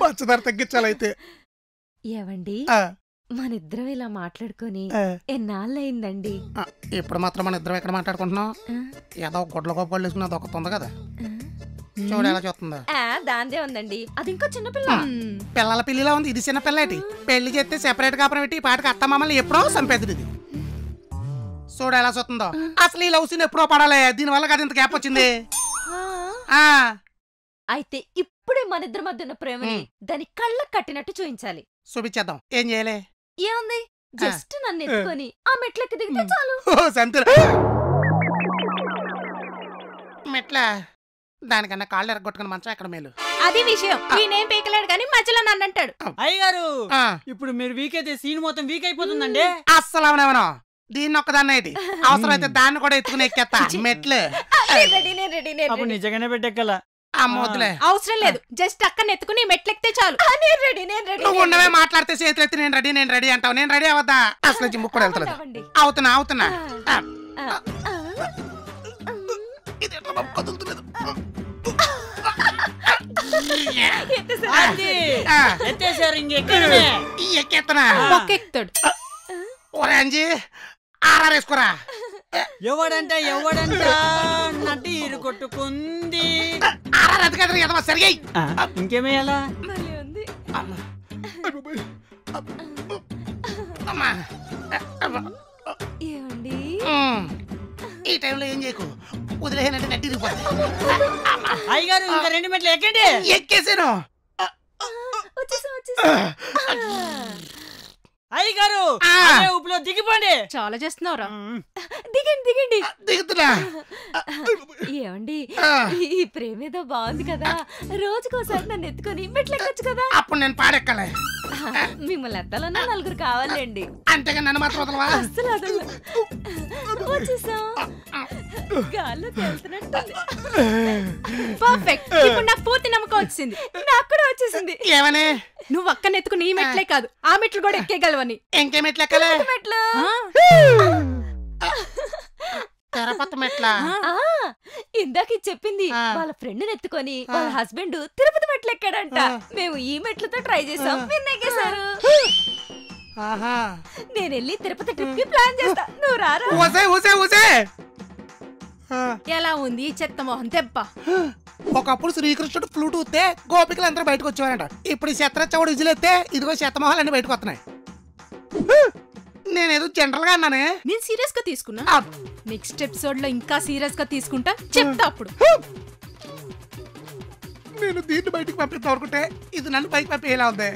పంచదార తగ్గించాలైతే. ఏవండి మనిద్దరం ఇలా మాట్లాడుకొని ఎన్నాళ్ళయిందండి? ఇప్పుడు మాత్రం మన ఇద్దరం ఎక్కడ మాట్లాడుకుంటున్నాం? ఏదో గుడ్ల గొప్పలు వేసుకుని అది ఒకటి ఉంది కదా, చూడు ఎలా చూస్తుందా. దాందే ఉందండి, అది ఇంకా చిన్నపిల్ల. పిల్లల పిల్లిలా ఉంది, ఇది చిన్న పిల్లటి. పెళ్లి చేస్తే సెపరేట్ కాపురం పెట్టి ఈ పాటికి అత్త మామల్ని ఎప్పుడో చంపేది. ఇది చూడు ఎలా చూస్తుందో. అసలు ఈ లవ్ సీన్ ఎప్పుడో పడాలి, దీనివల్ల కదా ఇంత గ్యాప్ వచ్చింది. అయితే ఇప్పుడే మన ఇద్దరి మధ్య ఉన్న ప్రేమని దాని కళ్ళకు కట్టినట్టు చూపించాలి. చూపించేద్దాం. ఏం చేయాలి? ఏముంది, జస్ట్ నన్ను ఎత్తుకొని ఆ మెట్లకి దిగితే చాలు. మెట్ల దానికన్నా కాళ్ళు ఎరగొట్టుకుని మంచం ఎక్కడ మేలు. అది విషయం. నేనేం పీకలేడు కానీ మధ్యలో నన్ను అంటాడు. అయ్యగారు ఇప్పుడు మీరు వీక్ అయితే సీన్ మొత్తం వీక్ అయిపోతుందండి. అస్సలు అవునేమనో, దీన్ని ఒక్కదాన్ని అయితే అవసరం అయితే దాన్ని కూడా ఎత్తుకుని ఎక్కేస్తా మెట్లు. నిజంగానే పెట్టెక్కల. అమ్మోదులే, అవసరం లేదు. జస్ట్ అక్కని ఎత్తుకుని మెట్లెక్కితే చాలు. నువ్వు ఉన్నవే మాట్లాడితే చేతులు ఎత్తి నేను రెడీ అంటావు. నేను రెడీ అవద్దా? అసలు జిమ్ము కూడా వెళ్తలేదు. అవుతున్నా ఎక్కేస్తున్నా. ఓరాంజీ ఆరేసుకోరా. ఎవడంట నటి ఇరు కొట్టుకుంది. సరిగా ఇంకేమేయాలా? ఏమండి ఈ టైంలో ఏం చేయకు, వదిలేనంటే నట్టి ఇరిగిపోతుంది. అయ్యగారు ఇంకా 2 మెట్లు ఎక్కండి. ఎక్కేసాను. అయ్యగారు ఊపిలో దిగిపోండి. చాలా చేస్తున్నావురా. దిగండి. దిగుతున్నా. ఏమండి ఈ ప్రేమేదో బాగుంది కదా, రోజుకోసారి నన్ను ఎత్తుకొని మెట్లెక్కచ్చు కదా. అప్పుడు నేను పాడెక్కలే. మిమ్మల్ని ఎత్తాలన్నా 4 కావాలండి. అంతేగా నన్ను మాత్రం వదలవా? అస్సలు వచ్చేసాం. గాల్లో తేలుతున్నట్టుంది. పర్ఫెక్ట్. ఇప్పుడు నాకు పూర్తి నమ్మకం వచ్చింది. నాకు కూడా వచ్చేసింది. ఏమని? నువ్వు అక్కని ఎత్తుకుని ఈ మెట్లే కాదు ఆ మెట్లు కూడా ఎక్కేయగలవని. ఇంకే మెట్లు ఎక్కలే? మెట్లు తిరుపతి మెట్ల. ఇందాక చెప్పింది వాళ్ళ ఫ్రెండ్ ఎత్తుకొని వాళ్ళ హస్బెండ్ తిరుపతి మెట్లు ఎక్కాడంట. మేము ఈ మెట్లతో ట్రై చేసాం, విన్నెక్కేశారు. నేను వెళ్ళి తిరుపతి ట్రిప్ కి ప్లాన్ చేస్తా, నువ్వు రారా? ఎలా ఉంది చెత్త మొహం దెబ్బ? ఒకప్పుడు శ్రీకృష్ణుడు ఫ్లూట్ ఊతే గోపికలు అందరూ బయటకు వచ్చేవారంట. ఇప్పుడు శత్రచ్చవుడు విజిలెత్తే ఇదిగో శతమోహాలన్నీ బయటకు వస్తున్నాయి. నేనేదో జనరల్ గా అన్నానే. నేను సీరియస్ గా తీసుకున్నా. నెక్స్ట్ ఎపిసోడ్ లో ఇంకా సీరియస్ గా తీసుకుంటా, చెప్తా అప్పుడు. నేను దీన్ని బయటకు పంపిద్దాం అనుకుంటే ఇది నన్ను పైకి పంపేలా ఉంది.